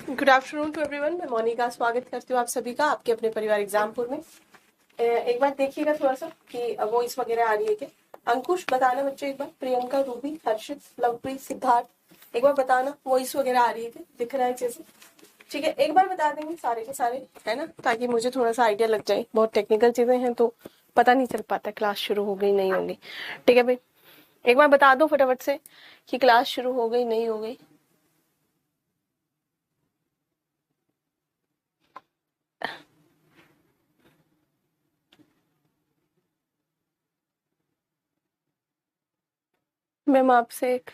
Good afternoon to everyone. मैं मोनिका स्वागत करती हूँ आप सभी का आपके अपने परिवार एग्जामपुर में। एक बार देखिएगा थोड़ा सा कि वॉइस वगैरह आ रही है क्या। अंकुश बताना बच्चों एक बार, प्रियंका, रूबी, हर्षित, लवप्रीत, सिद्धार्थ, एक बार बताना वॉइस वगैरह आ रही है क्या, दिख रहा है जैसे। ठीक है, एक बार बता देंगे सारे के सारे, है ना, ताकि मुझे थोड़ा सा आइडिया लग जाए। बहुत टेक्निकल चीजें हैं तो पता नहीं चल पाता क्लास शुरू हो गई नहीं होगी। ठीक है भाई, एक बार बता दो फटाफट से कि क्लास शुरू हो गई नहीं हो गई। मैम आपसे एक,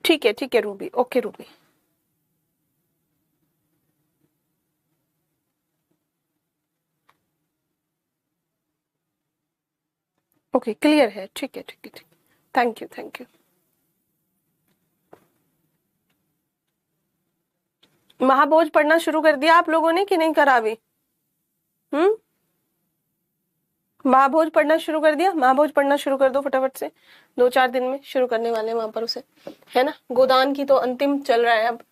ठीक है Ruby, okay Ruby. Okay clear है, ठीक है ठीक है ठीक। Thank you thank you. Mahabhoj पढ़ना शुरू कर दिया आप लोगों ने कि नहीं करा अभी? महाभोज पढ़ना शुरू कर दिया? महाभोज पढ़ना शुरू कर दो फटाफट से, 2-4 दिन में शुरू करने वाले हैं वहां पर उसे, है ना। गोदान की तो अंतिम चल रहा है अब,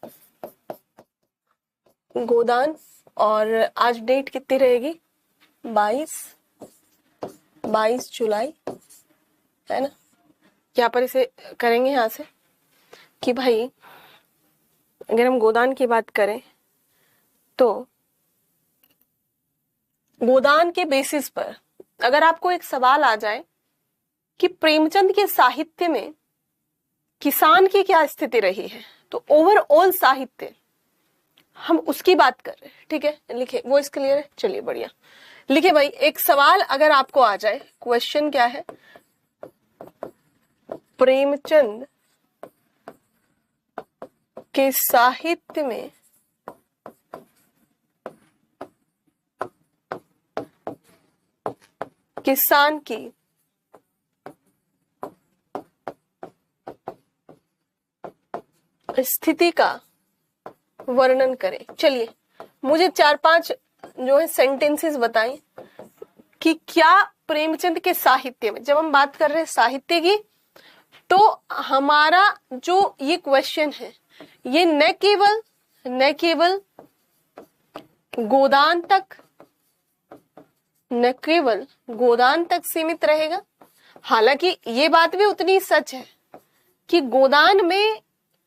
गोदान। और आज डेट कितनी रहेगी? 22 जुलाई, है ना। यहाँ पर इसे करेंगे यहाँ से कि भाई अगर हम गोदान की बात करें तो गोदान के बेसिस पर अगर आपको एक सवाल आ जाए कि प्रेमचंद के साहित्य में किसान की क्या स्थिति रही है, तो ओवरऑल साहित्य हम उसकी बात कर रहे हैं। ठीक है, लिखे, वॉइस क्लियर है, चलिए बढ़िया। लिखे भाई, एक सवाल अगर आपको आ जाए, क्वेश्चन क्या है, प्रेमचंद के साहित्य में किसान की स्थिति का वर्णन करें। चलिए मुझे 4-5 जो है सेंटेंसेस बताएं कि क्या प्रेमचंद के साहित्य में, जब हम बात कर रहे हैं साहित्य की, तो हमारा जो ये क्वेश्चन है ये न केवल गोदान तक सीमित रहेगा। हालांकि ये बात भी उतनी सच है कि गोदान में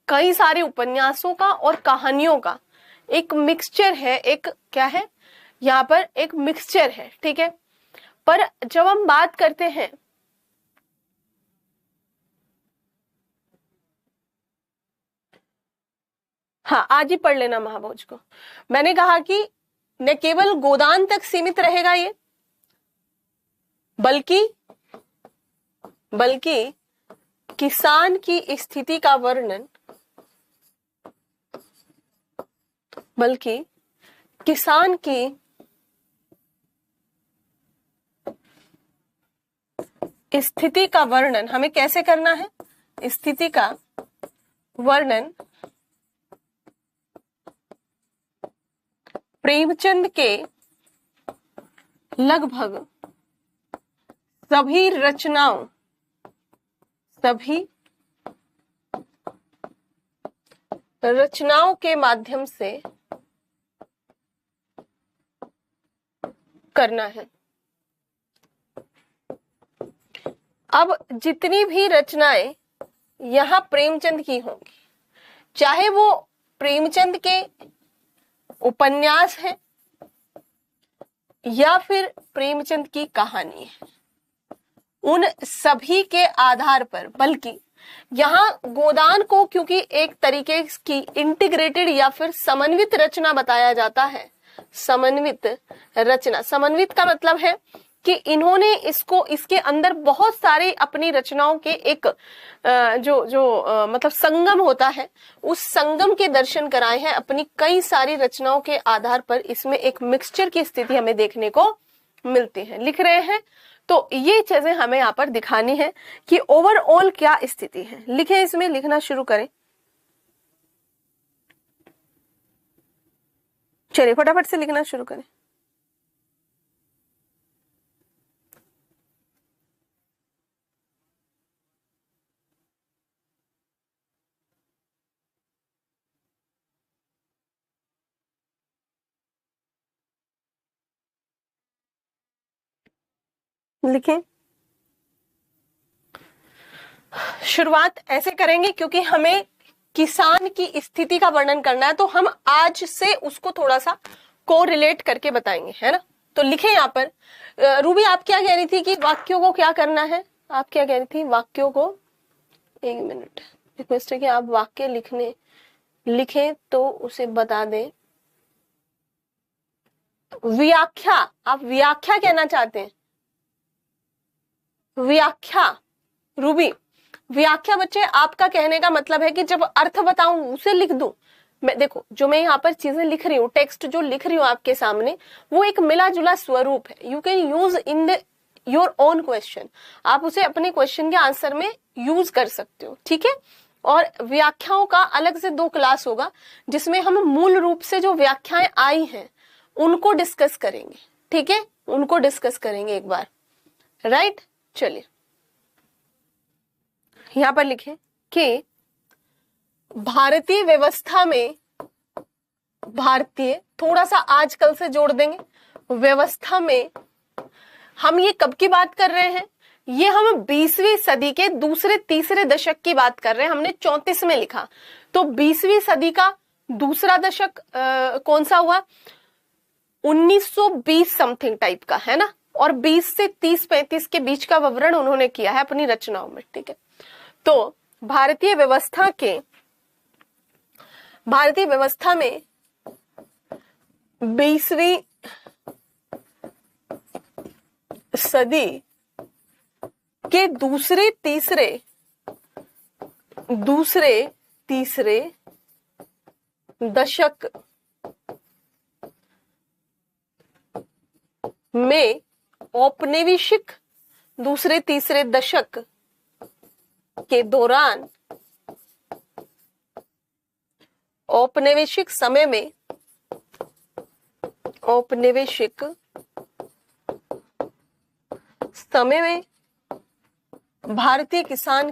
कई सारे उपन्यासों का और कहानियों का एक मिक्सचर है, एक क्या है यहाँ पर, एक मिक्सचर है। ठीक है, पर जब हम बात करते हैं हाँ, आज ही पढ़ लेना महाभोज को। मैंने कहा कि न केवल गोदान तक सीमित रहेगा ये, बल्कि किसान की स्थिति का वर्णन, बल्कि किसान की स्थिति का वर्णन हमें कैसे करना है, स्थिति का वर्णन प्रेमचंद के लगभग सभी रचनाओं के माध्यम से करना है। अब जितनी भी रचनाएं यहां प्रेमचंद की होंगी, चाहे वो प्रेमचंद के उपन्यास है या फिर प्रेमचंद की कहानी है, उन सभी के आधार पर, बल्कि यहाँ गोदान को क्योंकि एक तरीके की इंटीग्रेटेड या फिर समन्वित रचना बताया जाता है, समन्वित रचना, समन्वित का मतलब है कि इन्होंने इसको, इसके अंदर बहुत सारे अपनी रचनाओं के एक मतलब संगम होता है, उस संगम के दर्शन कराए हैं अपनी कई सारी रचनाओं के आधार पर। इसमें एक मिक्सचर की स्थिति हमें देखने को मिलती है, लिख रहे हैं। तो ये चीजें हमें यहाँ पर दिखानी है कि ओवरऑल क्या स्थिति है। लिखे, इसमें लिखना शुरू करें। चलिए फटाफट से लिखना शुरू करें। लिखें। शुरुआत ऐसे करेंगे क्योंकि हमें किसान की स्थिति का वर्णन करना है, तो हम आज से उसको थोड़ा सा कोरिलेट करके बताएंगे, है ना। तो लिखें यहाँ पर। रूबी आप क्या कह रही थी कि वाक्यों को क्या करना है? आप क्या कह रही थी? वाक्यों को, एक मिनट, रिक्वेस्ट है कि आप वाक्य लिखें तो उसे बता दें। व्याख्या, आप व्याख्या कहना चाहते हैं? व्याख्या रूबी, व्याख्या बच्चे आपका कहने का मतलब है कि जब अर्थ बताऊं उसे लिख दूं। मैं देखो, जो मैं यहाँ पर चीजें लिख रही हूँ, टेक्स्ट जो लिख रही हूँ आपके सामने, वो एक मिला जुला स्वरूप है। You can use in the your own question, आप उसे अपने क्वेश्चन के आंसर में यूज कर सकते हो, ठीक है। और व्याख्याओं का अलग से 2 क्लास होगा, जिसमें हम मूल रूप से जो व्याख्याएं आई हैं उनको डिस्कस करेंगे, ठीक है, उनको डिस्कस करेंगे एक बार, राइट। चलिए यहां पर लिखें कि भारतीय व्यवस्था में, भारतीय थोड़ा सा आजकल से जोड़ देंगे, व्यवस्था में हम ये कब की बात कर रहे हैं? ये हम 20वीं सदी के दूसरे तीसरे दशक की बात कर रहे हैं। हमने 34 में लिखा, तो 20वीं सदी का दूसरा दशक कौन सा हुआ? 1920 समथिंग टाइप का, है ना। और 20 से 30-35 के बीच का विवरण उन्होंने किया है अपनी रचनाओं में, ठीक है। तो भारतीय व्यवस्था में 20वीं सदी के दूसरे तीसरे दशक में, औपनिवेशिक दूसरे तीसरे दशक के दौरान, औपनिवेशिक समय में, औपनिवेशिक समय में भारतीय किसान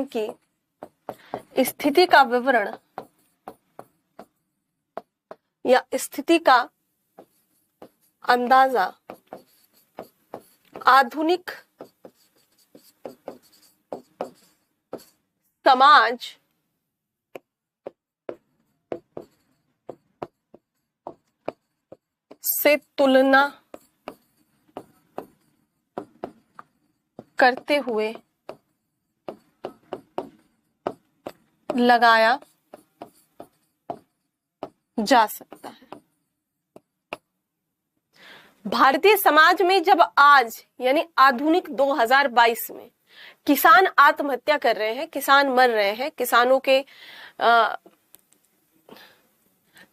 की स्थिति का विवरण या स्थिति का अंदाजा आधुनिक समाज से तुलना करते हुए लगाया जा सकता है। भारतीय समाज में जब आज यानी आधुनिक 2022 में किसान आत्महत्या कर रहे हैं, किसान मर रहे हैं, किसानों के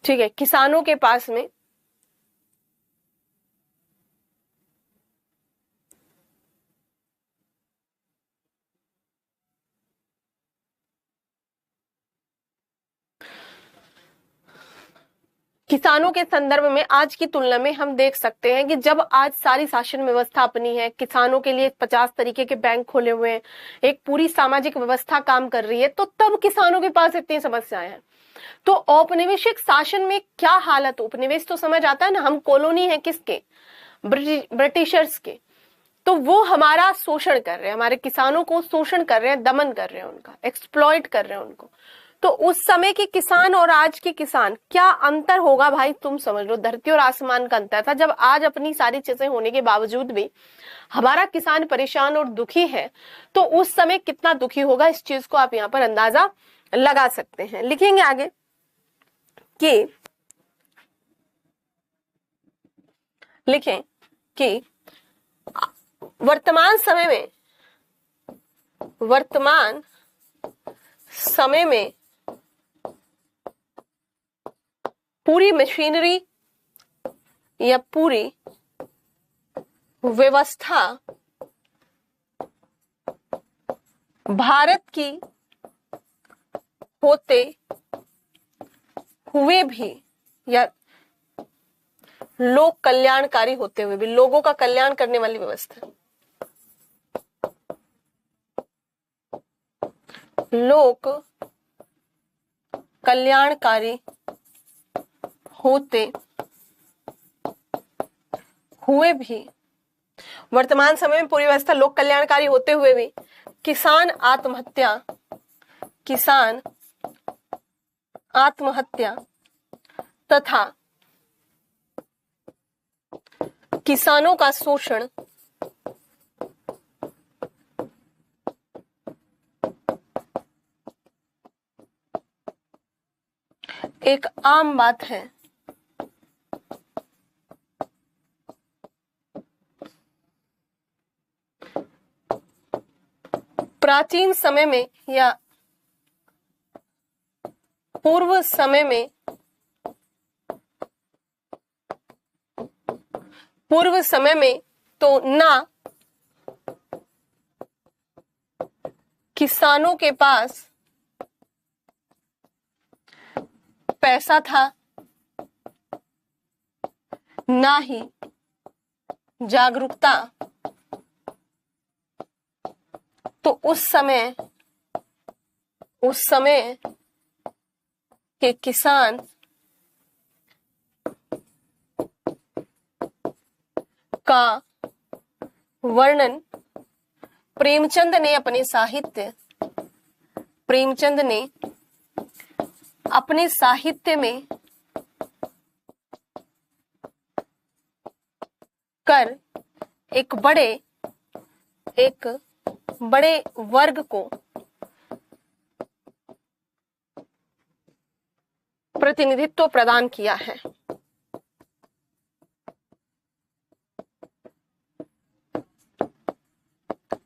ठीक है, किसानों के पास में किसानों के संदर्भ में आज की तुलना में हम देख सकते हैं कि जब आज सारी शासन व्यवस्था अपनी है, किसानों के लिए 50 तरीके के बैंक खोले हुए हैं, एक पूरी सामाजिक व्यवस्था काम कर रही है, तो तब किसानों के पास इतनी समस्याएं हैं। तो औपनिवेशिक शासन में क्या हालत, उपनिवेश तो समझ आता है ना, हम कॉलोनी है किसके? ब्रिटिशर्स के। तो वो हमारा शोषण कर रहे हैं, हमारे किसानों को शोषण कर रहे हैं, दमन कर रहे हैं, उनका एक्सप्लॉइट कर रहे हैं उनको। तो उस समय के किसान और आज के किसान, क्या अंतर होगा भाई, तुम समझ लो, धरती और आसमान का अंतर था। जब आज अपनी सारी चीजें होने के बावजूद भी हमारा किसान परेशान और दुखी है, तो उस समय कितना दुखी होगा, इस चीज को आप यहाँ पर अंदाजा लगा सकते हैं। लिखेंगे आगे कि लिखें कि वर्तमान समय में पूरी मशीनरी या पूरी व्यवस्था भारत की होते हुए भी या लोक कल्याणकारी होते हुए भी, लोगों का कल्याण करने वाली व्यवस्था, लोक कल्याणकारी होते हुए भी, वर्तमान समय में पूरी व्यवस्था लोक कल्याणकारी होते हुए भी किसान आत्महत्या तथा किसानों का शोषण एक आम बात है। प्राचीन समय में या पूर्व समय में तो ना किसानों के पास पैसा था, ना ही जागरूकता। तो उस समय के किसान का वर्णन प्रेमचंद ने अपने साहित्य में कर एक बड़े वर्ग को प्रतिनिधित्व प्रदान किया है।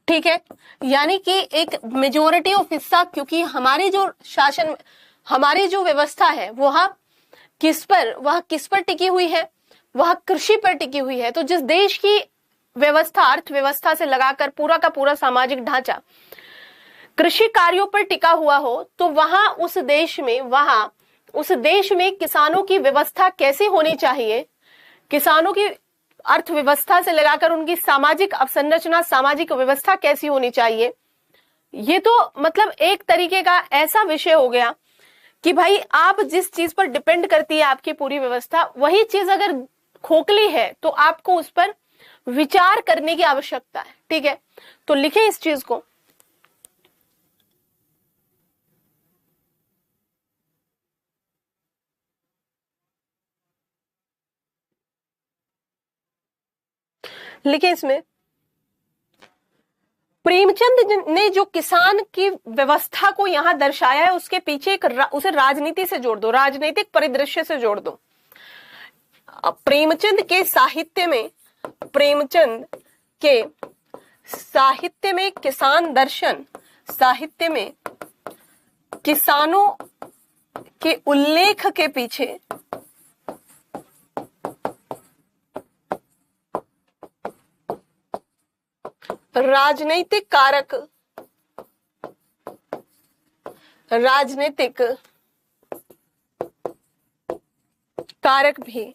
ठीक है, यानी कि एक मेजोरिटी ऑफ हिस्सा, क्योंकि हमारी जो व्यवस्था है वह किस पर टिकी हुई है, वह कृषि पर टिकी हुई है। तो जिस देश की व्यवस्था, अर्थव्यवस्था से लगाकर पूरा का पूरा सामाजिक ढांचा कृषि कार्यों पर टिका हुआ हो, तो उस देश में किसानों की व्यवस्था कैसी होनी चाहिए, किसानों की अर्थव्यवस्था से लगाकर उनकी सामाजिक अवसंरचना, सामाजिक व्यवस्था कैसी होनी चाहिए, ये तो मतलब एक तरीके का ऐसा विषय हो गया कि भाई आप जिस चीज पर डिपेंड करती है आपकी पूरी व्यवस्था, वही चीज अगर खोखली है तो आपको उस पर विचार करने की आवश्यकता है। ठीक है, तो लिखें इस चीज को। लिखे इसमें, प्रेमचंद ने जो किसान की व्यवस्था को यहां दर्शाया है उसके पीछे उसे राजनीति से जोड़ दो, राजनीतिक परिदृश्य से जोड़ दो। प्रेमचंद के साहित्य में किसान दर्शन, साहित्य में किसानों के उल्लेख के पीछे राजनीतिक कारक भी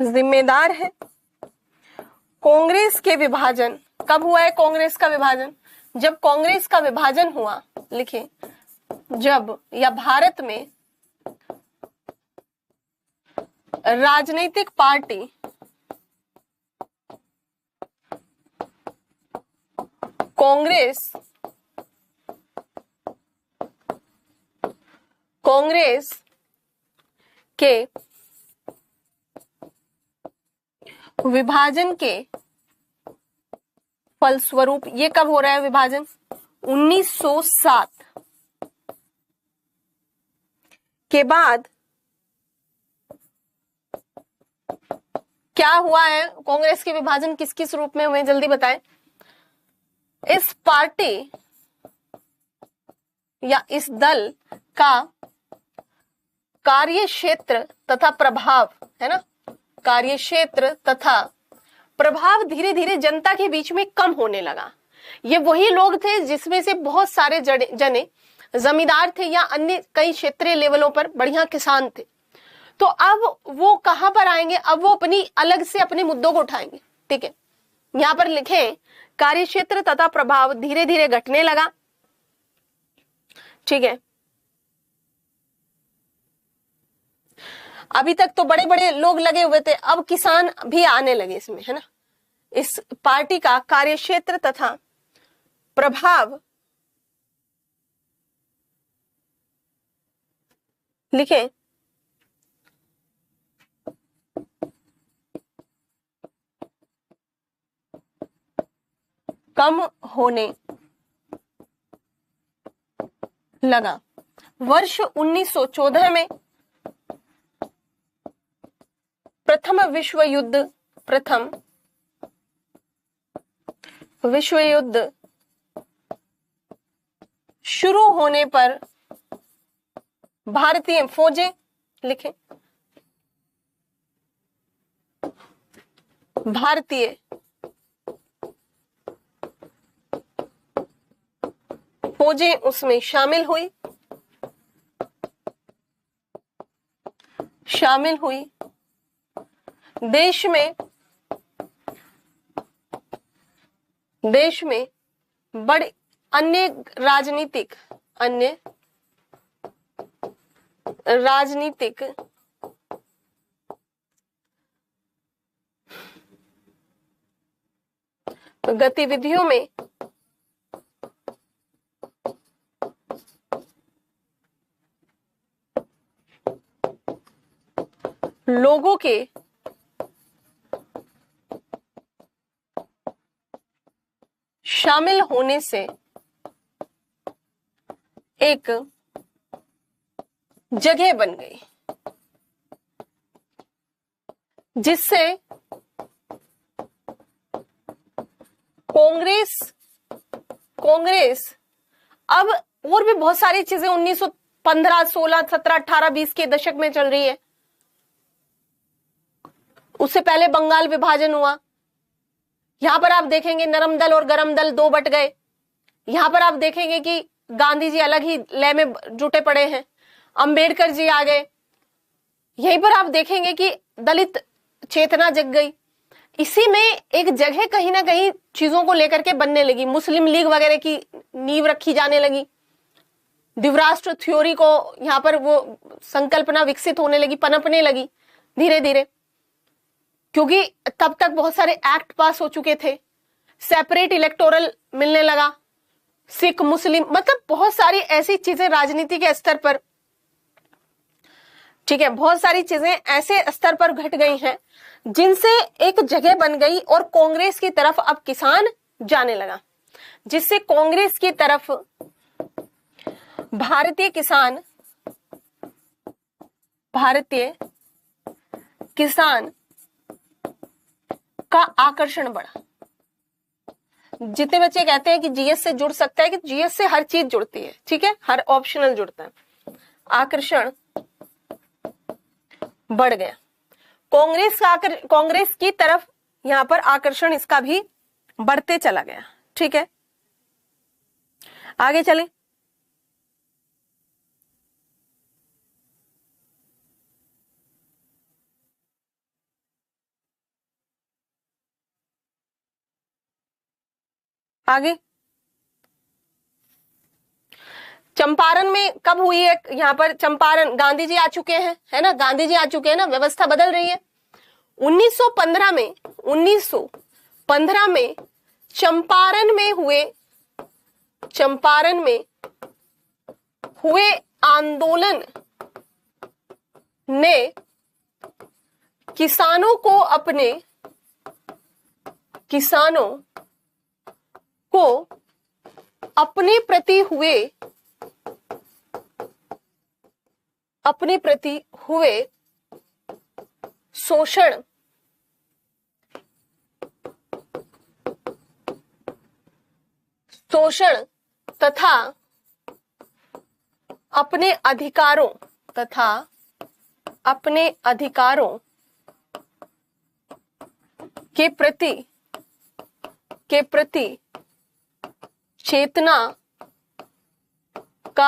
जिम्मेदार है। कांग्रेस के विभाजन कब हुआ है? कांग्रेस का विभाजन जब कांग्रेस का विभाजन हुआ, लिखे, जब या भारत में राजनीतिक पार्टी कांग्रेस के विभाजन के फलस्वरूप, ये कब हो रहा है विभाजन? 1907 के बाद क्या हुआ है? कांग्रेस के विभाजन किस किस रूप में हुए, जल्दी बताएं। इस पार्टी या इस दल का कार्यक्षेत्र तथा प्रभाव, है ना, कार्यक्षेत्र तथा प्रभाव धीरे धीरे जनता के बीच में कम होने लगा। ये वही लोग थे जिसमें से बहुत सारे जने जमींदार थे या अन्य कई क्षेत्रीय लेवलों पर बढ़िया किसान थे। तो अब वो कहां पर आएंगे? अब वो अलग से अपने मुद्दों को उठाएंगे। ठीक है, यहां पर लिखें, कार्यक्षेत्र तथा प्रभाव धीरे धीरे घटने लगा। ठीक है, अभी तक तो बड़े बड़े लोग लगे हुए थे, अब किसान भी आने लगे इसमें, है ना। इस पार्टी का कार्यक्षेत्र तथा प्रभाव लिखें। कम होने लगा। वर्ष 1914 में प्रथम विश्व युद्ध शुरू होने पर भारतीय फौजें, लिखें, भारतीय फौजें उसमें शामिल हुई। देश में बड़े अन्य राजनीतिक गतिविधियों में लोगों के शामिल होने से एक जगह बन गई, जिससे कांग्रेस अब और भी बहुत सारी चीजें 1915, 16, 17, 18, 20 के दशक में चल रही है। उससे पहले बंगाल विभाजन हुआ। यहां पर आप देखेंगे नरम दल और गरम दल दो बट गए। यहां पर आप देखेंगे कि गांधी जी अलग ही लय में जुटे पड़े हैं, अंबेडकर जी आ गए। यहीं पर आप देखेंगे कि दलित चेतना जग गई। इसी में एक जगह कहीं ना कहीं चीजों को लेकर के बनने लगी। मुस्लिम लीग वगैरह की नींव रखी जाने लगी। द्विराष्ट्र थ्योरी को यहां पर वो संकल्पना विकसित होने लगी, पनपने लगी धीरे धीरे, क्योंकि तब तक बहुत सारे एक्ट पास हो चुके थे। सेपरेट इलेक्टोरल मिलने लगा, सिख मुस्लिम, मतलब बहुत सारी ऐसी चीजें राजनीति के स्तर पर, ठीक है, बहुत सारी चीजें ऐसे स्तर पर घट गई हैं जिनसे एक जगह बन गई और कांग्रेस की तरफ अब किसान जाने लगा, जिससे कांग्रेस की तरफ भारतीय किसान का आकर्षण बढ़ा। जितने बच्चे कहते हैं कि जीएस से जुड़ सकता है, कि जीएस से हर चीज जुड़ती है, ठीक है, हर ऑप्शनल जुड़ता है। आकर्षण बढ़ गया कांग्रेस की तरफ, यहां पर आकर्षण इसका भी बढ़ते चला गया। ठीक है, आगे चलें। आगे चंपारण में कब हुई है? यहां पर चंपारण, गांधी जी आ चुके हैं, है ना, गांधी जी आ चुके हैं ना, व्यवस्था बदल रही है। 1915 में चंपारण में हुए आंदोलन ने किसानों को अपने प्रति हुए शोषण तथा अपने अधिकारों के प्रति चेतना का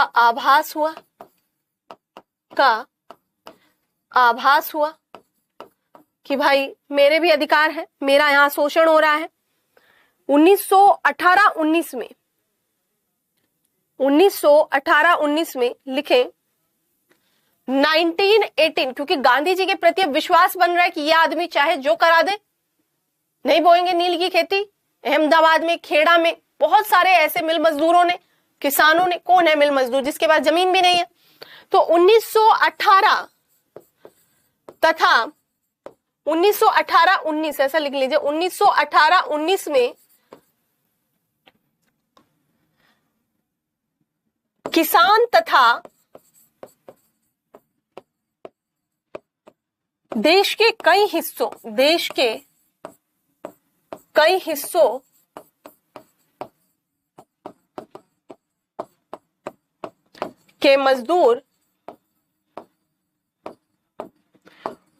आभास हुआ कि भाई मेरे भी अधिकार है, मेरा यहां शोषण हो रहा है। 1918-19 में 1918-19 में लिखें 1918, क्योंकि गांधी जी के प्रति अब विश्वास बन रहा है कि यह आदमी चाहे जो करा दे, नहीं बोएंगे नील की खेती। अहमदाबाद में, खेड़ा में बहुत सारे ऐसे मिल मजदूरों ने, किसानों ने, कौन है मिल मजदूर जिसके पास जमीन भी नहीं है। तो 1918 तथा 1918-19 ऐसा लिख लीजिए, 1918-19 में किसान तथा देश के कई हिस्सों के मजदूर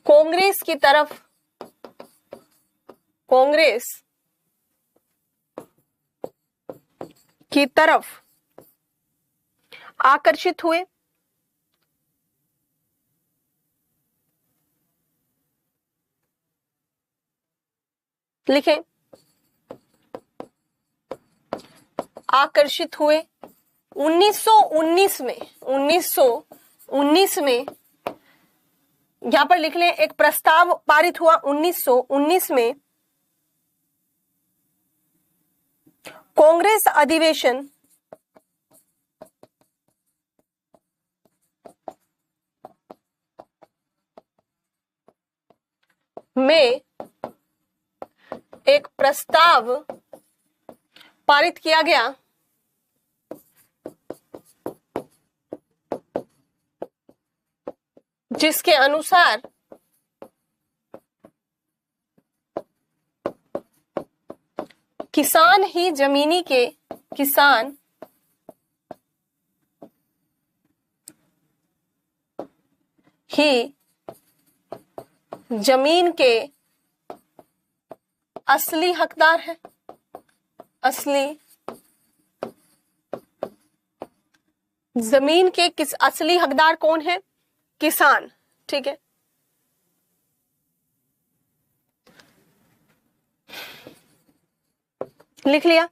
कांग्रेस की तरफ आकर्षित हुए। लिखें, आकर्षित हुए। 1919 में यहां पर लिख लें, एक प्रस्ताव पारित हुआ 1919 में। कांग्रेस अधिवेशन में एक प्रस्ताव पारित किया गया जिसके अनुसार किसान ही जमीन के असली हकदार है। जमीन के असली हकदार कौन है? किसान। ठीक है, लिख लिया।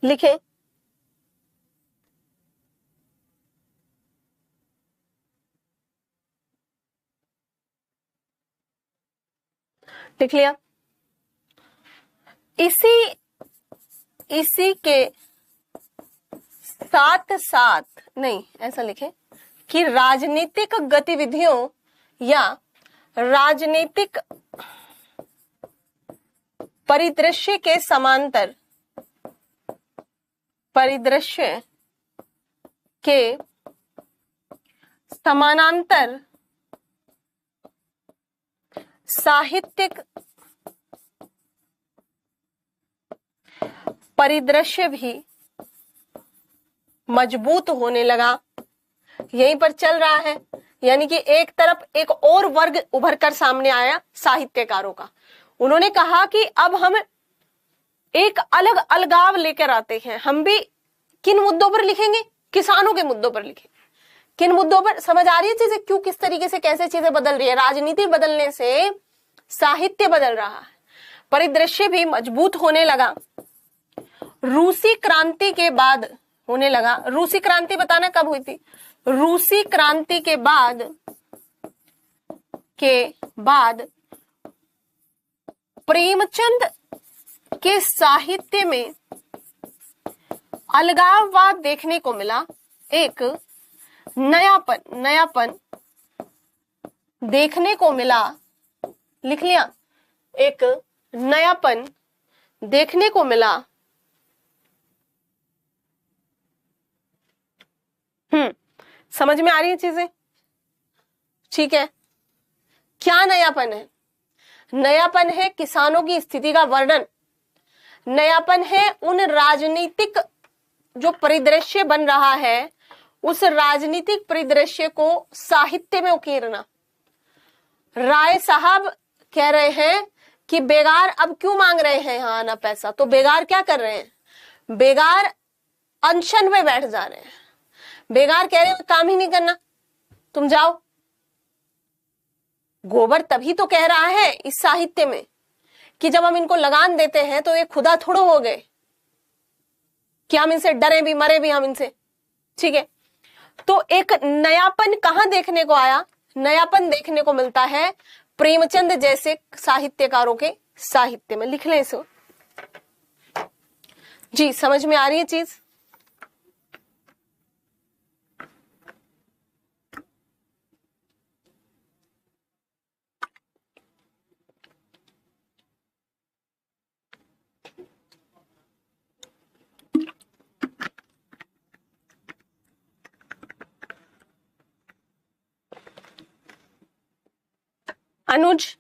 लिखें, लिख लिया। इसी के साथ साथ, नहीं ऐसा लिखें कि राजनीतिक गतिविधियों या राजनीतिक परिदृश्य के समानांतर साहित्यिक परिदृश्य भी मजबूत होने लगा। यहीं पर चल रहा है, यानी कि एक तरफ एक और वर्ग उभर कर सामने आया साहित्यकारों का। उन्होंने कहा कि अब हम एक अलग अलगाव लेकर आते हैं। हम भी किन मुद्दों पर लिखेंगे? किसानों के मुद्दों पर लिखेंगे। किन मुद्दों पर? समझ आ रही है चीजें, क्यों, किस तरीके से, कैसे चीजें बदल रही है। राजनीति बदलने से साहित्य बदल रहा है, परिदृश्य भी मजबूत होने लगा। रूसी क्रांति के बाद होने लगा। रूसी क्रांति बताना कब हुई थी? रूसी क्रांति के बाद प्रेमचंद के साहित्य में अलगाववाद देखने को मिला। एक नयापन देखने को मिला। लिख लिया, एक नयापन देखने को मिला। समझ में आ रही है चीजें? ठीक है, क्या नयापन है? नयापन है किसानों की स्थिति का वर्णन। नयापन है उन राजनीतिक जो परिदृश्य बन रहा है, उस राजनीतिक परिदृश्य को साहित्य में उकेरना। राय साहब कह रहे हैं कि बेगार अब क्यों मांग रहे हैं यहाँ आना पैसा, तो बेगार क्या कर रहे हैं? बेगार अनशन में बैठ जा रहे हैं। बेगार कह रहे हैं काम ही नहीं करना, तुम जाओ। गोबर तभी तो कह रहा है इस साहित्य में कि जब हम इनको लगान देते हैं तो ये खुदा थोड़ो हो गए कि हम इनसे डरे भी मरे भी हम इनसे, ठीक है। तो एक नयापन कहां देखने को आया? नयापन देखने को मिलता है प्रेमचंद जैसे साहित्यकारों के साहित्य में। लिख लें इसको जी, समझ में आ रही है चीज? अनुज,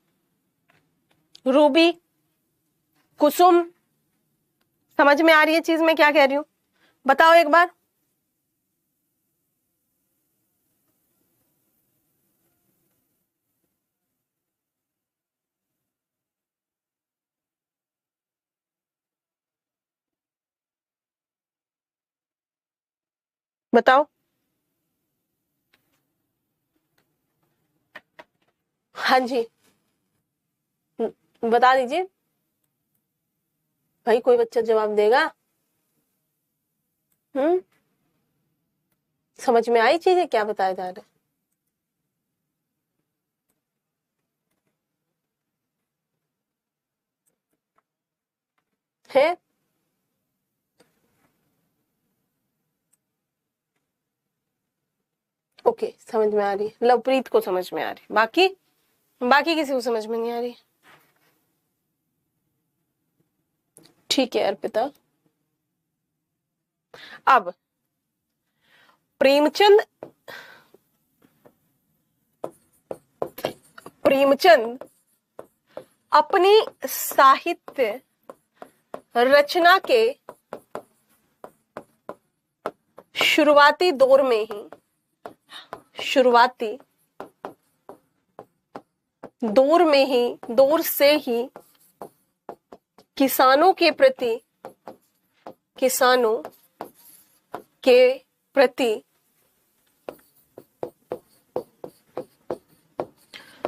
रूबी, कुसुम, समझ में आ रही है चीज मैं क्या कह रही हूं? बताओ एक बार। बताओ। हाँ जी, बता दीजिए भाई, कोई बच्चा जवाब देगा? समझ में आई चीजें क्या बताया जा रहा है? ओके, समझ में आ रही है। लवप्रीत को समझ में आ रही, बाकी किसी को समझ में नहीं आ रही। ठीक है अर्पिता। अब प्रेमचंद अपनी साहित्य रचना के शुरुआती दौर से ही किसानों के प्रति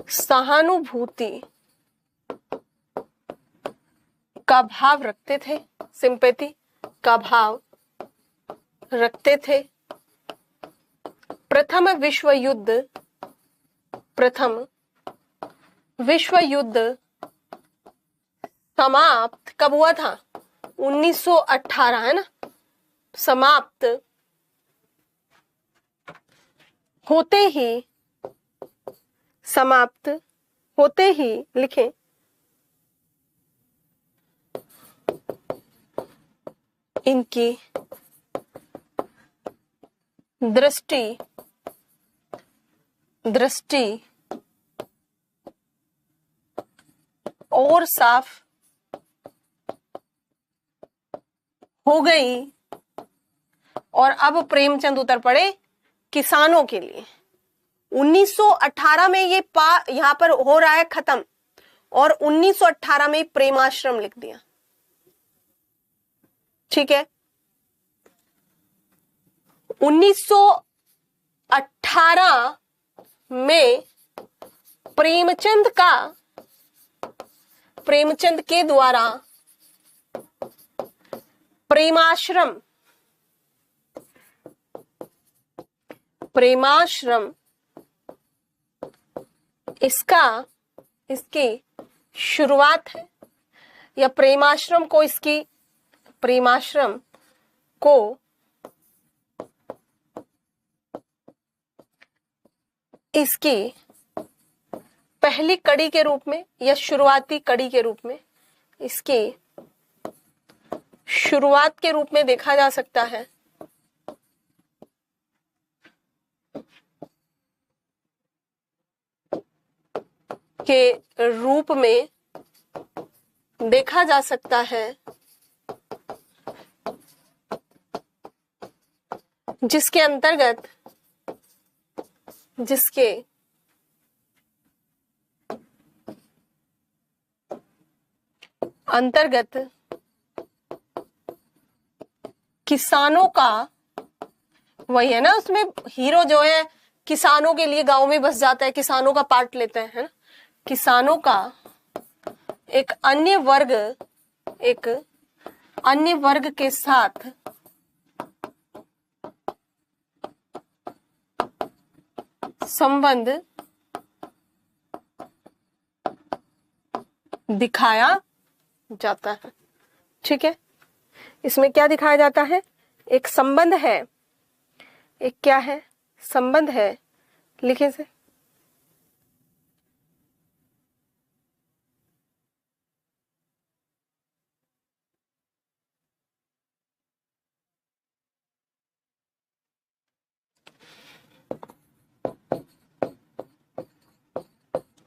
सहानुभूति का भाव रखते थे, सिंपैथी का भाव रखते थे। प्रथम विश्व युद्ध समाप्त कब हुआ था? 1918, है ना? समाप्त होते ही लिखें इनकी दृष्टि और साफ हो गई और अब प्रेमचंद उतर पड़े किसानों के लिए। 1918 में ये यहां पर हो रहा है खत्म, और 1918 में प्रेमाश्रम लिख दिया, ठीक है। 1918 में प्रेमचंद के द्वारा प्रेमाश्रम इसकी शुरुआत है, या प्रेमाश्रम को इसकी पहली कड़ी के रूप में या शुरुआती कड़ी के रूप में, इसकी शुरुआत के रूप में देखा जा सकता है। के रूप में देखा जा सकता है, जिसके अंतर्गत किसानों का, वही है ना, उसमें हीरो जो है किसानों के लिए गांव में बस जाता है, किसानों का पार्ट लेता है ना, किसानों का एक अन्य वर्ग के साथ संबंध दिखाया जाता है। ठीक है, इसमें क्या दिखाया जाता है? एक संबंध है, एक क्या है? संबंध है। लिखे से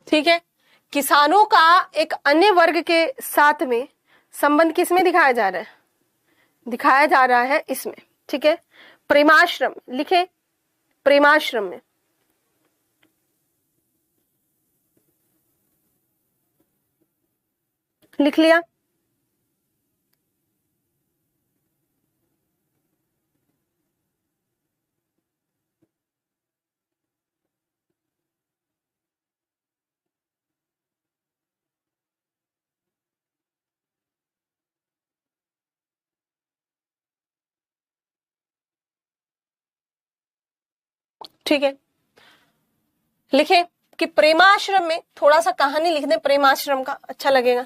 ठीक है, किसानों का एक अन्य वर्ग के साथ में संबंध किसमें दिखाया जा रहा है? दिखाया जा रहा है इसमें। ठीक है, प्रेमाश्रम। लिखे प्रेमाश्रम में। लिख लिया? ठीक है, लिखे कि प्रेमाश्रम में, थोड़ा सा कहानी लिख दे प्रेमाश्रम का, अच्छा लगेगा।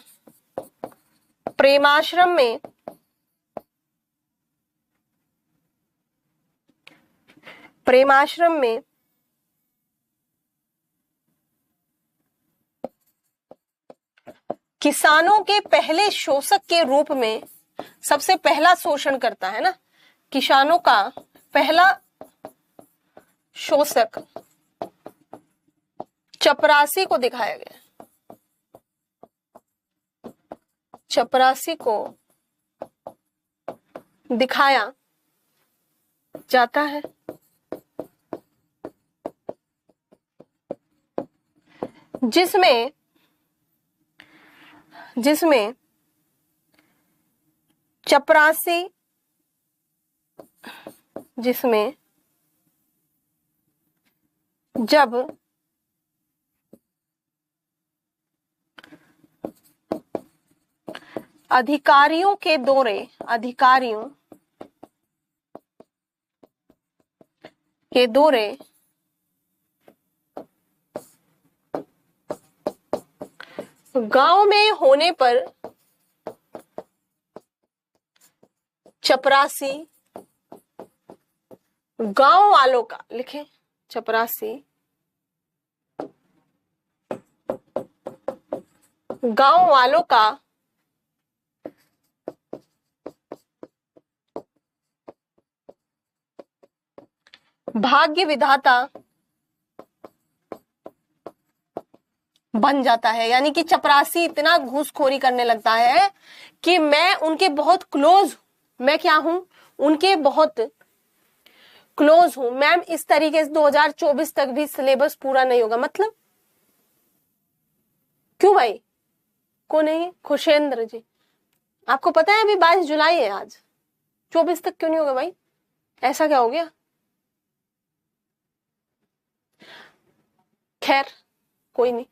प्रेमाश्रम में किसानों के पहले शोषक के रूप में सबसे पहला शोषण करता है ना, किसानों का पहला शोषक चपरासी को दिखाया गया। चपरासी को दिखाया जाता है, जिसमें चपरासी जब अधिकारियों के दौरे गांव में होने पर चपरासी गांव वालों का, लिखे चपरासी गांव वालों का भाग्य विधाता बन जाता है। यानी कि चपरासी इतना घूसखोरी करने लगता है कि मैं उनके बहुत क्लोज, मैं क्या हूं? उनके बहुत क्लोज हूं। मैम इस तरीके से 2024 तक भी सिलेबस पूरा नहीं होगा। मतलब क्यों भाई? को नहीं? खुशेंद्र जी, आपको पता है अभी 22 जुलाई है आज, 24 तक क्यों नहीं होगा भाई? ऐसा क्या हो गया? खैर कोई नहीं,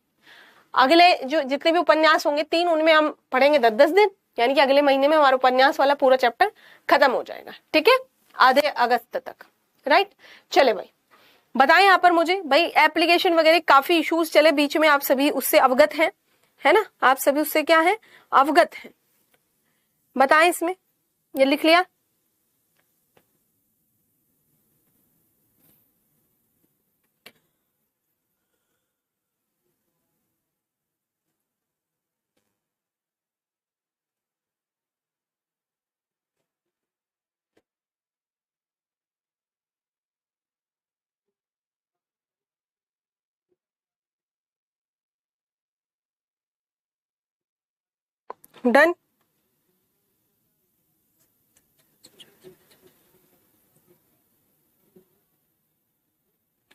अगले जो जितने भी उपन्यास होंगे 3, उनमें हम पढ़ेंगे 10-10 दिन, यानी कि अगले महीने में हमारा उपन्यास वाला पूरा चैप्टर खत्म हो जाएगा। ठीक है, आधे अगस्त तक। राइट, चले भाई बताएं यहाँ पर मुझे भाई, एप्लीकेशन वगैरह काफी इश्यूज चले बीच में, आप सभी उससे अवगत हैं, है ना? आप सभी उससे क्या है? अवगत हैं। बताएं इसमें, ये लिख लिया? डन?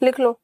लिख लो।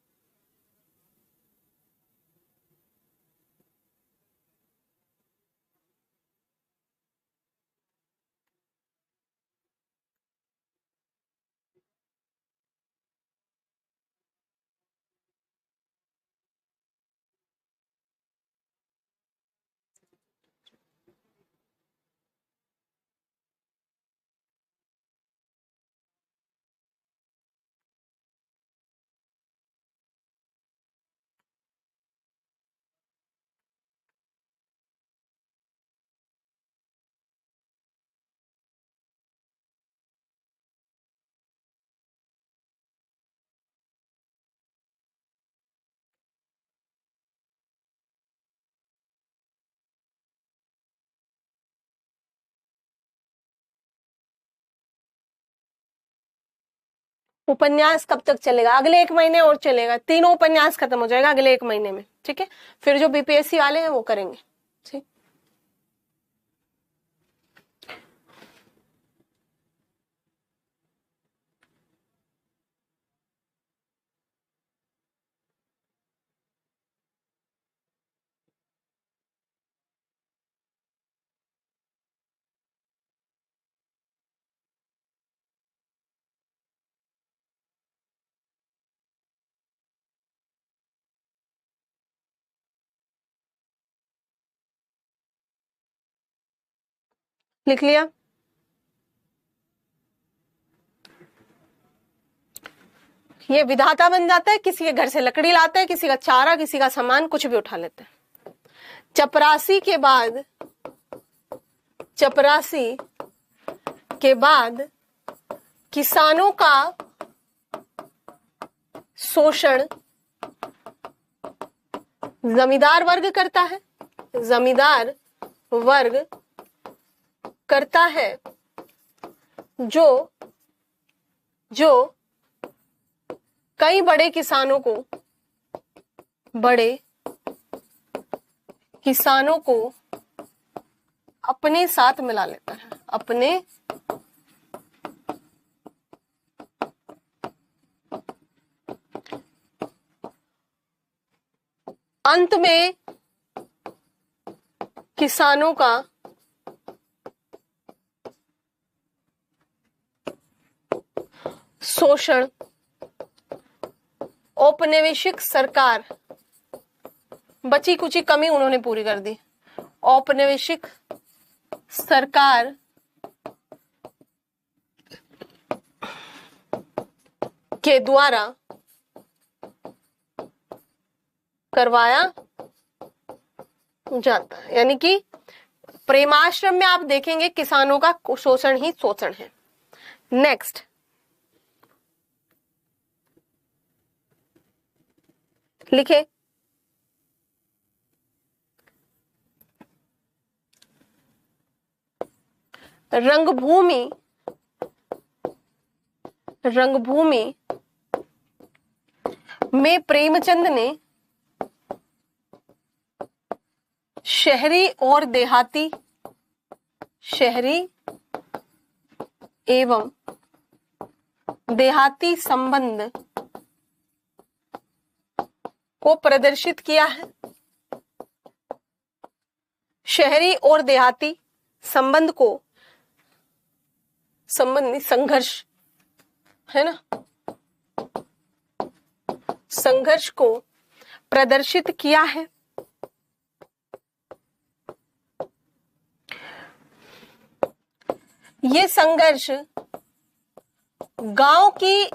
उपन्यास कब तक चलेगा? अगले 1 महीने और चलेगा, तीनों उपन्यास खत्म हो जाएगा अगले 1 महीने में, ठीक है। फिर जो बीपीएससी वाले हैं वो करेंगे, ठीक। लिख लिया? ये विधाता बन जाता है, किसी के घर से लकड़ी लाता है, किसी का चारा, किसी का सामान, कुछ भी उठा लेता है। चपरासी के बाद किसानों का शोषण जमींदार वर्ग करता है, जमींदार वर्ग करता है, जो कई बड़े किसानों को अपने साथ मिला लेता है, अपने अंत में किसानों का शोषण औपनिवेशिक सरकार, बची कुची कमी उन्होंने पूरी कर दी, औपनिवेशिक सरकार के द्वारा करवाया जाता है। यानी कि प्रेमाश्रम में आप देखेंगे किसानों का शोषण ही शोषण है। नेक्स्ट, लिखे, रंगभूमि में प्रेमचंद ने शहरी एवं देहाती संबंध को प्रदर्शित किया है। शहरी और देहाती संबंध संघर्ष है ना, संघर्ष को प्रदर्शित किया है। ये संघर्ष गांव की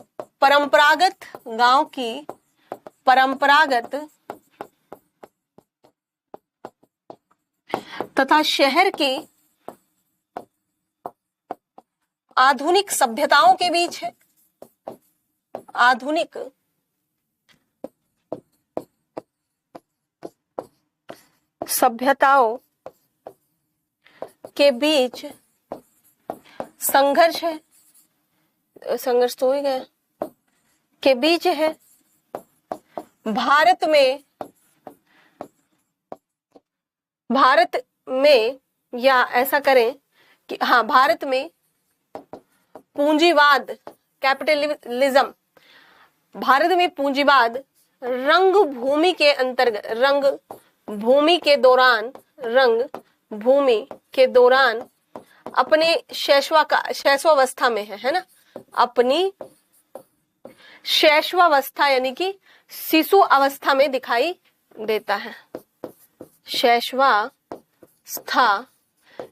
परंपरागत तथा शहर की आधुनिक सभ्यताओं के बीच है। आधुनिक सभ्यताओं के बीच संघर्ष है, संघर्ष तो हो ही गया, के बीच है। भारत में या ऐसा करें कि हाँ, भारत में पूंजीवाद, कैपिटलिज्म, भारत में पूंजीवाद रंगभूमि के दौरान अपने शैशवावस्था में है ना, अपनी शैशवावस्था यानी कि शिशु अवस्था में दिखाई देता है।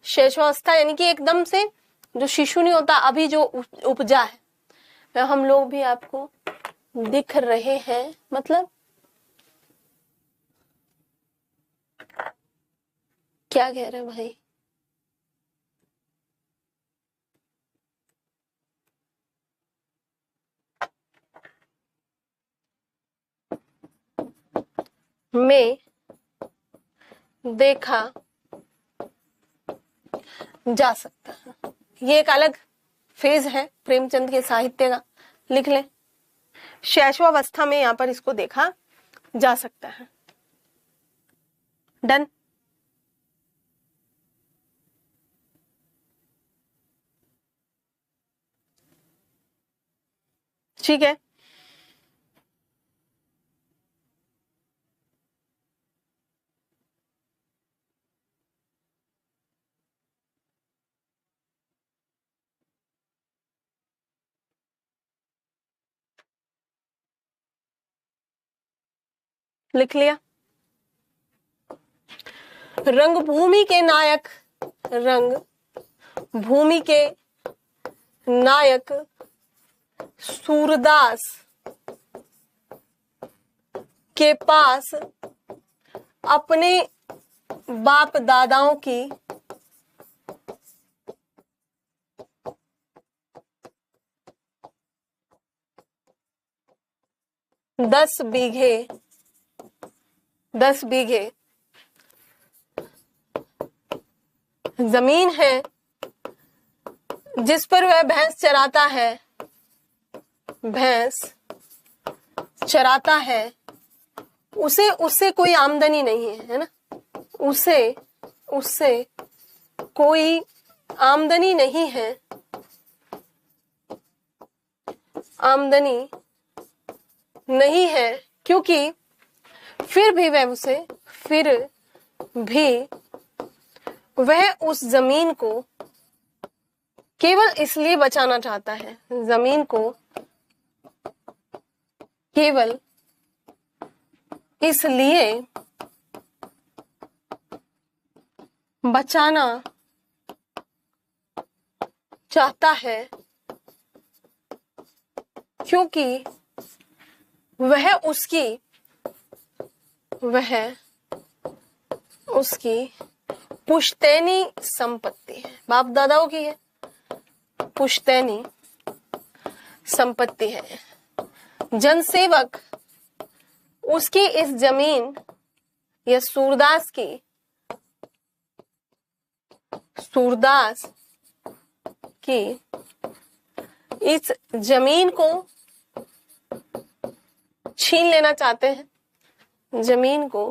शैशवावस्था यानी कि एकदम से जो शिशु नहीं होता, अभी जो उपजा है, वह हम लोग भी आपको दिख रहे हैं। मतलब क्या कह रहे हैं भाई? में देखा जा सकता है। ये एक अलग फेज है प्रेमचंद के साहित्य का, लिख लें। शैशवावस्था में यहाँ पर इसको देखा जा सकता है। डन। ठीक है, लिख लिया। रंगभूमि के नायक, रंग भूमि के नायक सूरदास के पास अपने बाप दादाओं की 10 बीघे जमीन है जिस पर वह भैंस चराता है, उससे कोई आमदनी नहीं है ना, उससे कोई आमदनी नहीं है, क्योंकि फिर भी वह उस जमीन को केवल इसलिए बचाना चाहता है, जमीन को केवल इसलिए बचाना चाहता है क्योंकि वह उसकी पुश्तैनी संपत्ति है, बाप दादाओं की है, पुश्तैनी संपत्ति है। जनसेवक उसकी इस जमीन या सूरदास की इस जमीन को छीन लेना चाहते हैं, जमीन को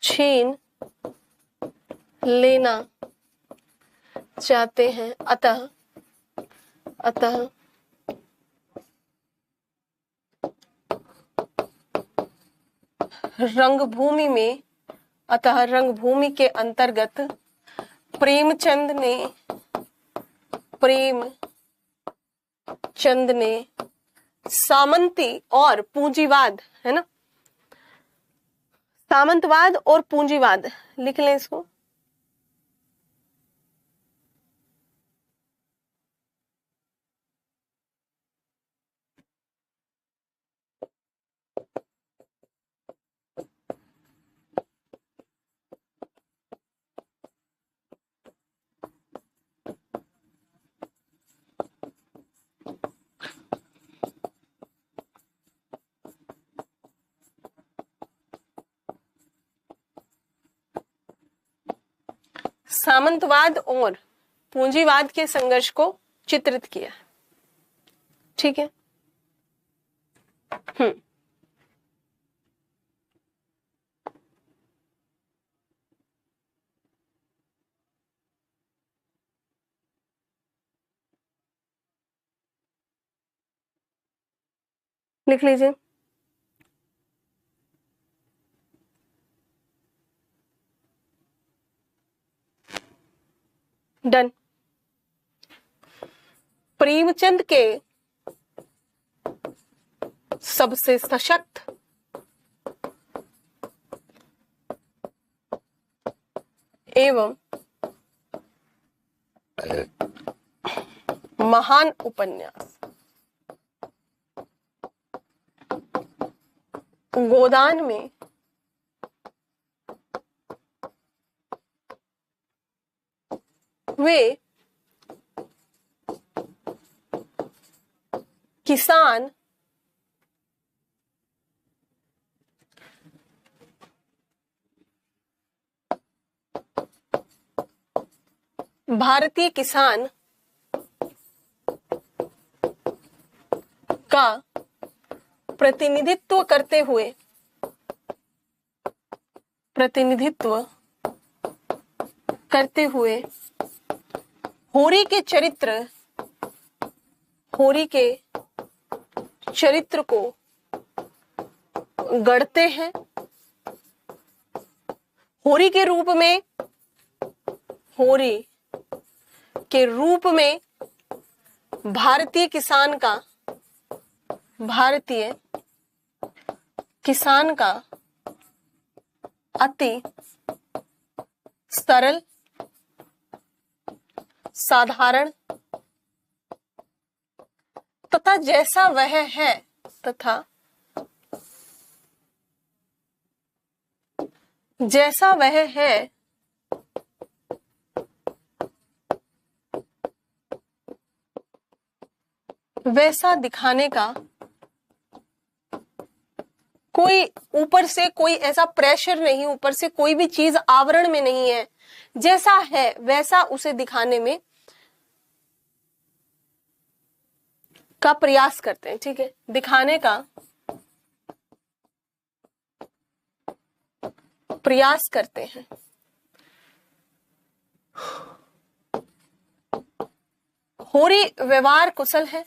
छीन लेना चाहते हैं। अतः रंगभूमि के अंतर्गत प्रेमचंद ने सामंती और पूंजीवाद, है ना, सामंतवाद और पूंजीवाद, लिख लें इसको। सामंतवाद और पूंजीवाद के संघर्ष को चित्रित किया। ठीक है, लिख लीजिए। डन। प्रेमचंद के सबसे सशक्त एवं महान उपन्यास गोदान में वे किसान भारतीय किसान का प्रतिनिधित्व करते हुए होरी के चरित्र को गढ़ते हैं। होरी के रूप में भारतीय किसान का अति सरल, साधारण तथा जैसा वह है वैसा दिखाने का कोई ऊपर से कोई ऐसा प्रेशर नहीं, ऊपर से कोई भी चीज आवरण में नहीं है, जैसा है वैसा उसे दिखाने में का प्रयास करते हैं। ठीक है, दिखाने का प्रयास करते हैं। होरी व्यवहार कुशल है,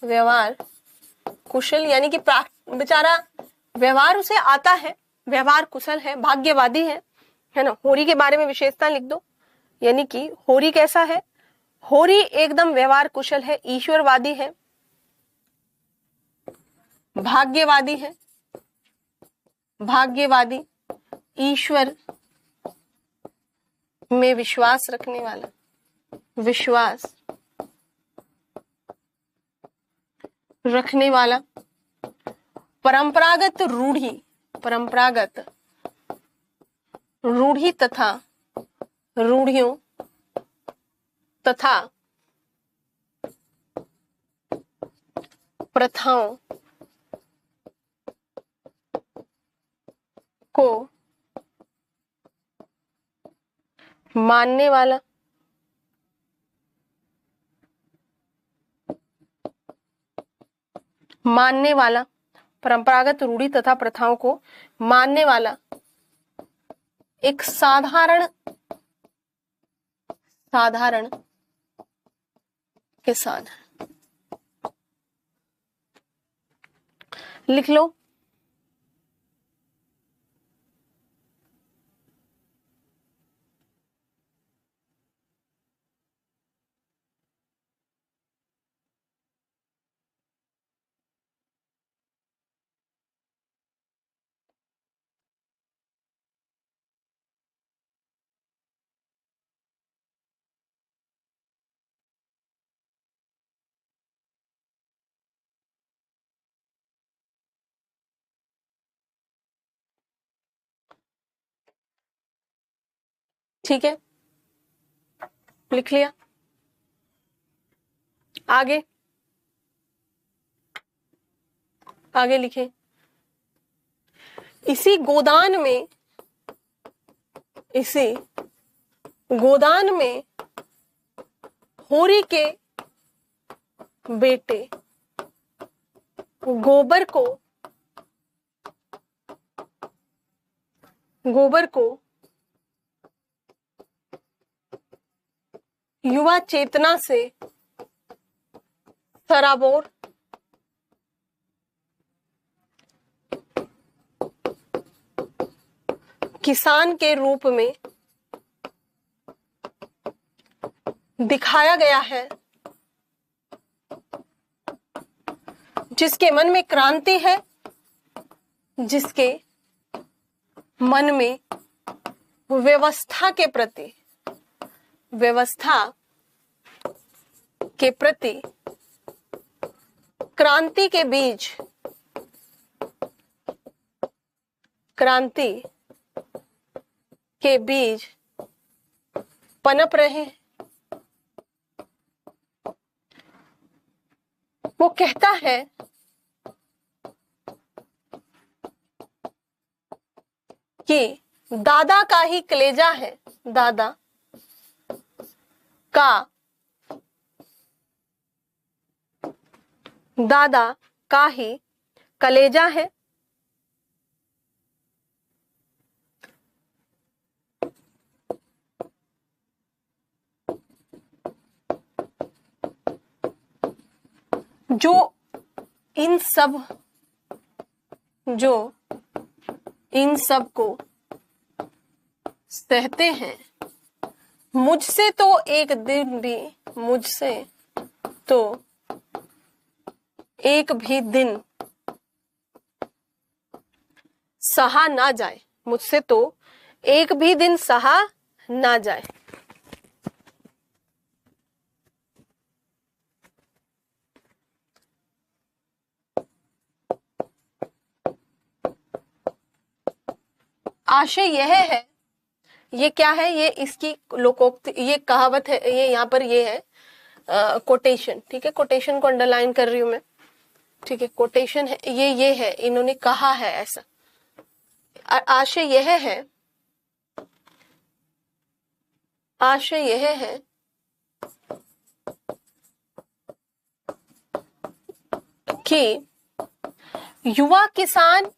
व्यवहार कुशल यानी कि बेचारा व्यवहार उसे आता है, व्यवहार कुशल है, भाग्यवादी है ना। होरी के बारे में विशेषता लिख दो, यानी कि होरी कैसा है, होरी एकदम व्यवहार कुशल है, ईश्वरवादी है, भाग्यवादी, ईश्वर में विश्वास रखने वाला, परंपरागत रूढ़ी तथा रूढ़ियों तथा प्रथाओं को मानने वाला, परंपरागत रूढ़ी तथा प्रथाओं को मानने वाला एक साधारण किसान। लिख लो। ठीक है, लिख लिया। आगे लिखें। इसी गोदान में होरी के बेटे गोबर को युवा चेतना से सराबोर किसान के रूप में दिखाया गया है, जिसके मन में क्रांति है, जिसके मन में व्यवस्था के प्रति क्रांति के बीज पनप रहे हैं। वो कहता है कि दादा का ही कलेजा है, दादा का दादा का ही कलेजा है। जो इन सब को सहते हैं, मुझसे तो एक दिन सहा ना जाए, मुझसे तो एक भी दिन सहा ना जाए। आशय यह है, ये क्या है, ये इसकी लोकोक्ति, ये कहावत है, ये यहाँ पर ये है कोटेशन, ठीक है, कोटेशन को अंडरलाइन कर रही हूं मैं, ठीक है, कोटेशन है, ये है, इन्होंने कहा है ऐसा। आशय यह है कि युवा किसान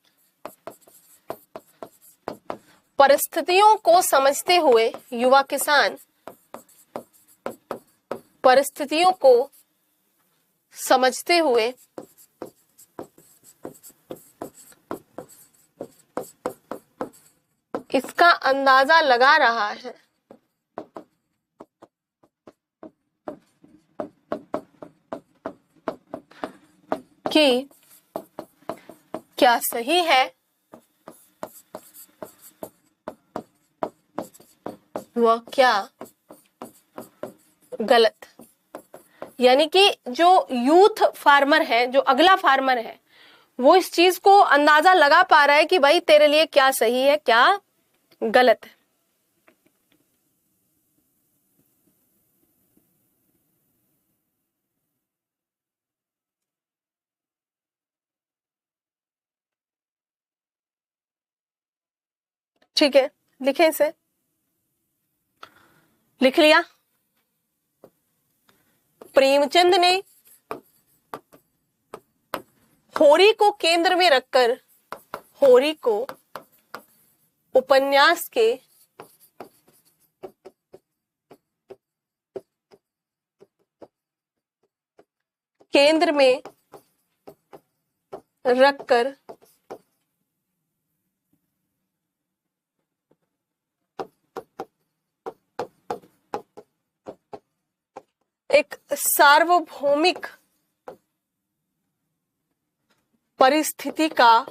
परिस्थितियों को समझते हुए, युवा किसान परिस्थितियों को समझते हुए इसका अंदाजा लगा रहा है कि क्या सही है वह क्या गलत। यानी कि जो यूथ फार्मर है, जो अगला फार्मर है, वो इस चीज को अंदाजा लगा पा रहा है कि भाई तेरे लिए क्या सही है, क्या गलत है। ठीक है, लिखे इसे, लिख लिया। प्रेमचंद ने होरी को केंद्र में रखकर होरी को उपन्यास के केंद्र में रखकर एक सार्वभौमिक परिस्थिति का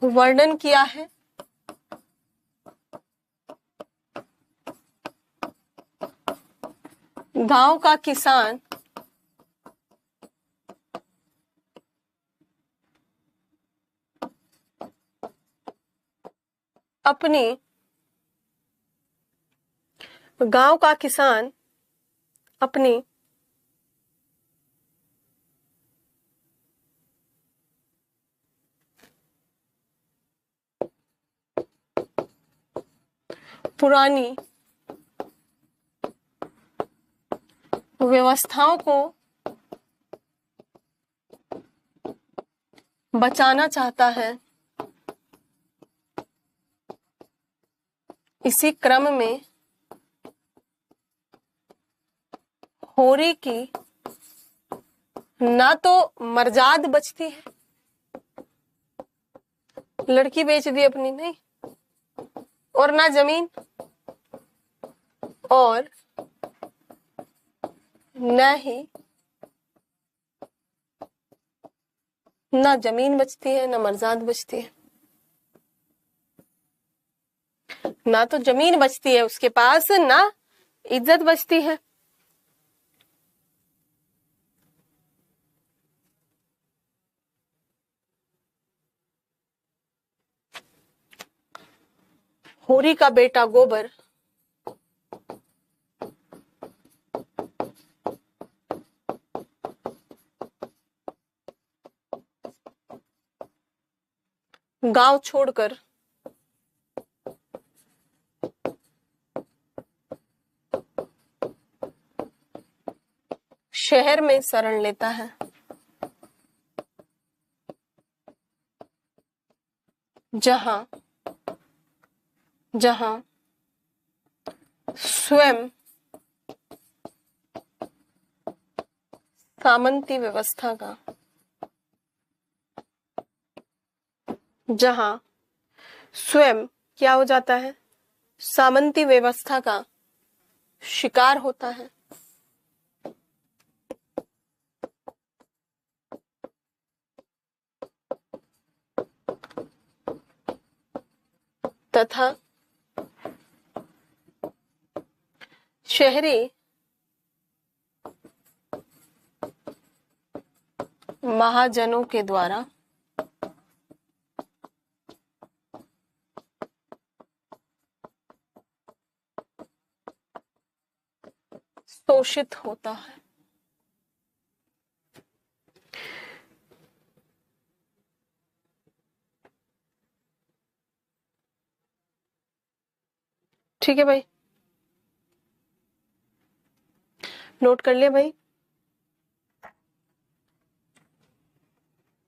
वर्णन किया है। गांव का किसान अपनी पुरानी व्यवस्थाओं को बचाना चाहता है। इसी क्रम में होरी की ना तो मर्जाद बचती है, लड़की बेच दी अपनी, नहीं, और ना जमीन, और ना जमीन बचती है, ना मर्जाद बचती है। ना तो जमीन बचती है उसके पास, ना इज्जत बचती है। होरी का बेटा गोबर गांव छोड़कर शहर में शरण लेता है, जहां जहां स्वयं सामंती व्यवस्था का जहां स्वयं क्या हो जाता है, सामंती व्यवस्था का शिकार होता है, तथा शहरी महाजनों के द्वारा शोषित होता है। ठीक है भाई, नोट कर लिया भाई।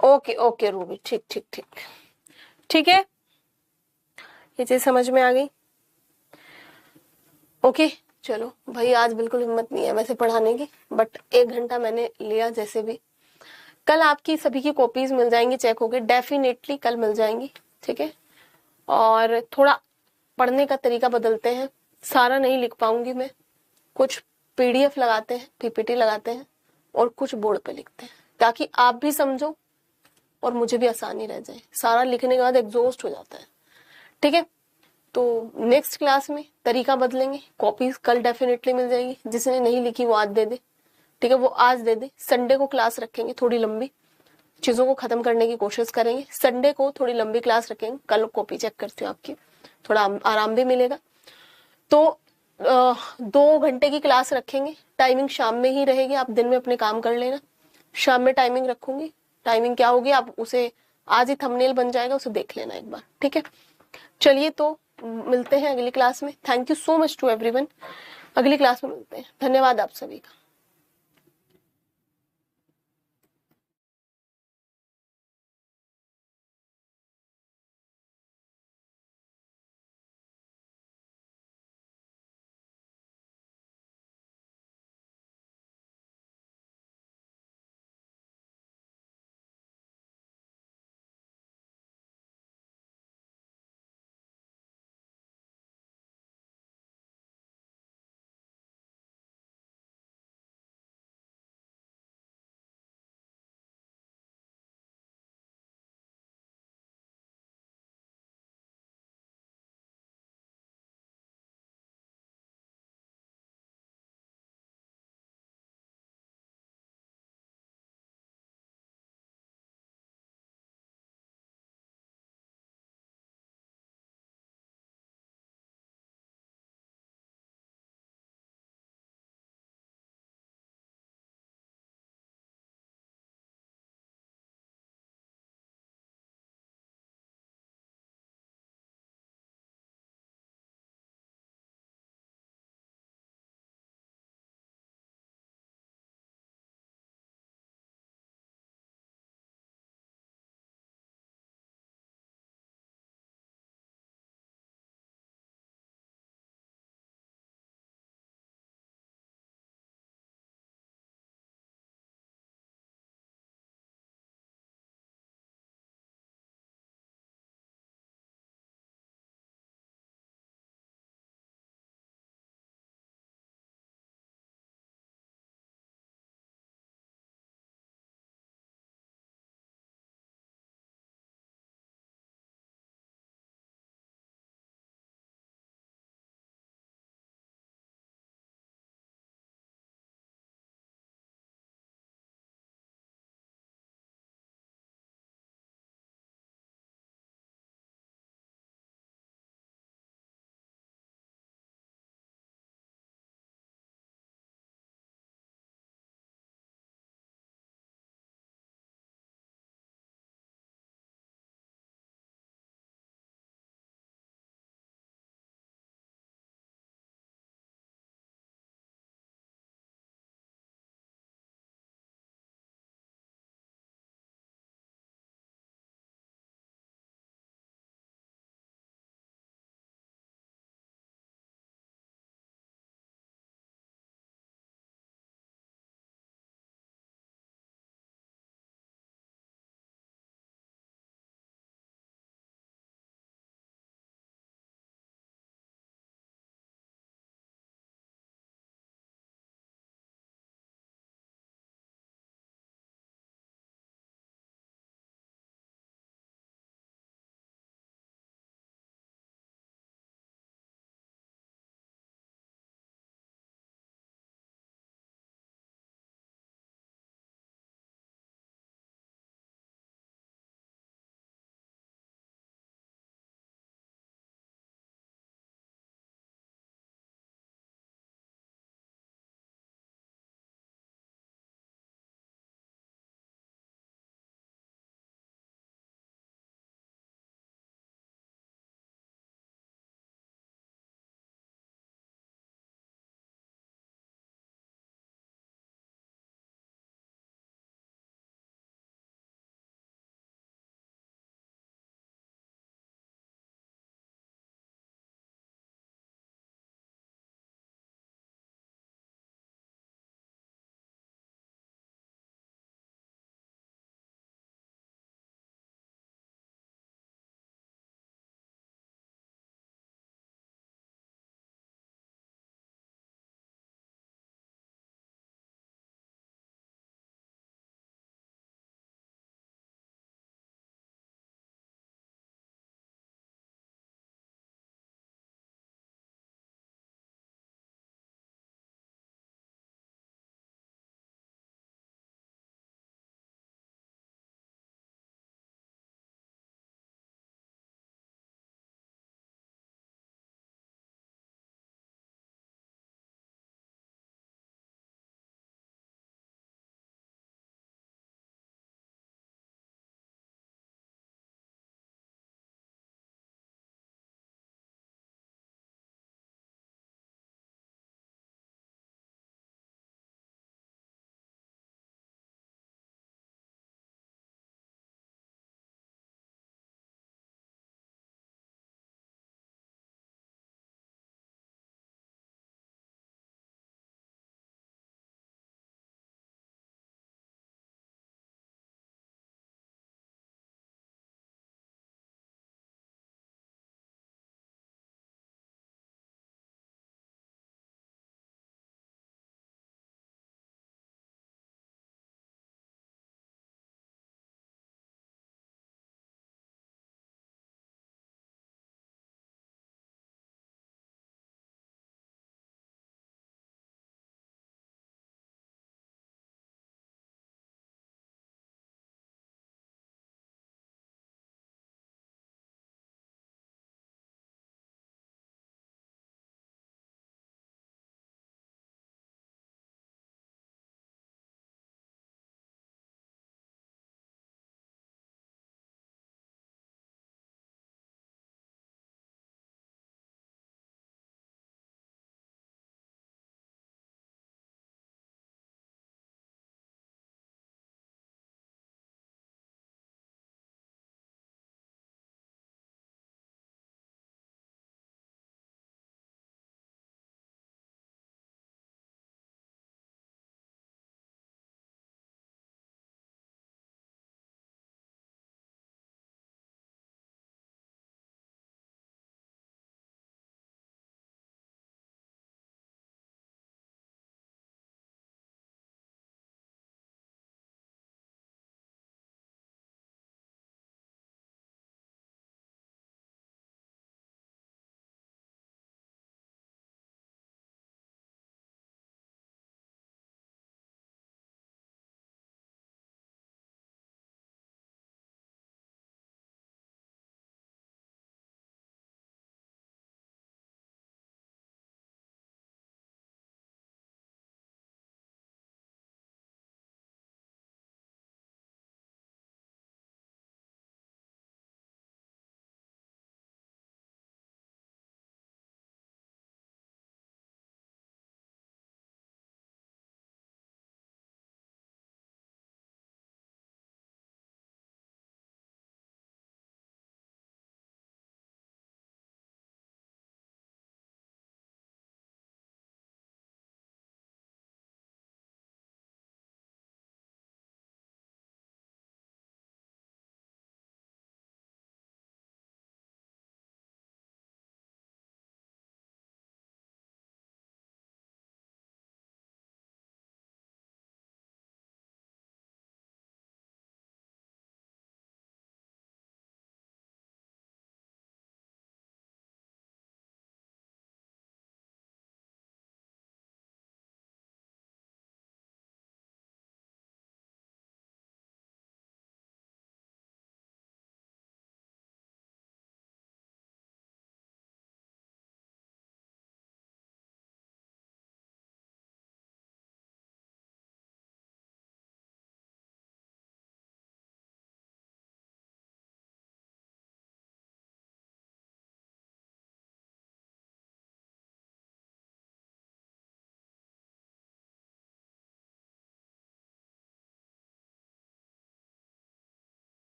ओके ओके रूबी, ठीक ठीक ठीक ठीक है, ये चीज समझ में आ गई। ओके चलो भाई, आज बिल्कुल हिम्मत नहीं है वैसे पढ़ाने की, बट 1 घंटा मैंने लिया जैसे भी। कल आपकी सभी की कॉपीज मिल जाएंगी, चेक होगी, डेफिनेटली कल मिल जाएंगी, ठीक है। और थोड़ा पढ़ने का तरीका बदलते हैं, सारा नहीं लिख पाऊंगी मैं, कुछ पीडीएफ लगाते हैं, पीपीटी लगाते हैं, और कुछ बोर्ड पे लिखते हैं, ताकि आप भी समझो और मुझे भी आसानी रह जाए। सारा लिखने के बाद एग्जॉस्ट हो जाता है, ठीक है। तो नेक्स्ट क्लास में तरीका बदलेंगे, कॉपीज कल डेफिनेटली मिल जाएगी, जिसने नहीं लिखी वो आज दे दे, ठीक है, वो आज दे दे। संडे को क्लास रखेंगे थोड़ी लंबी, चीजों को खत्म करने की कोशिश करेंगे। संडे को थोड़ी लंबी क्लास रखेंगे, कल कॉपी चेक करती हूँ आपकी, थोड़ा आराम भी मिलेगा। तो 2 घंटे की क्लास रखेंगे, टाइमिंग शाम में ही रहेगी, आप दिन में अपने काम कर लेना। शाम में टाइमिंग रखूंगी, टाइमिंग क्या होगी आप उसे आज ही थंबनेल बन जाएगा, उसे देख लेना एक बार, ठीक है। चलिए तो मिलते हैं अगली क्लास में। Thank you so much to everyone, अगली क्लास में मिलते हैं। धन्यवाद आप सभी का।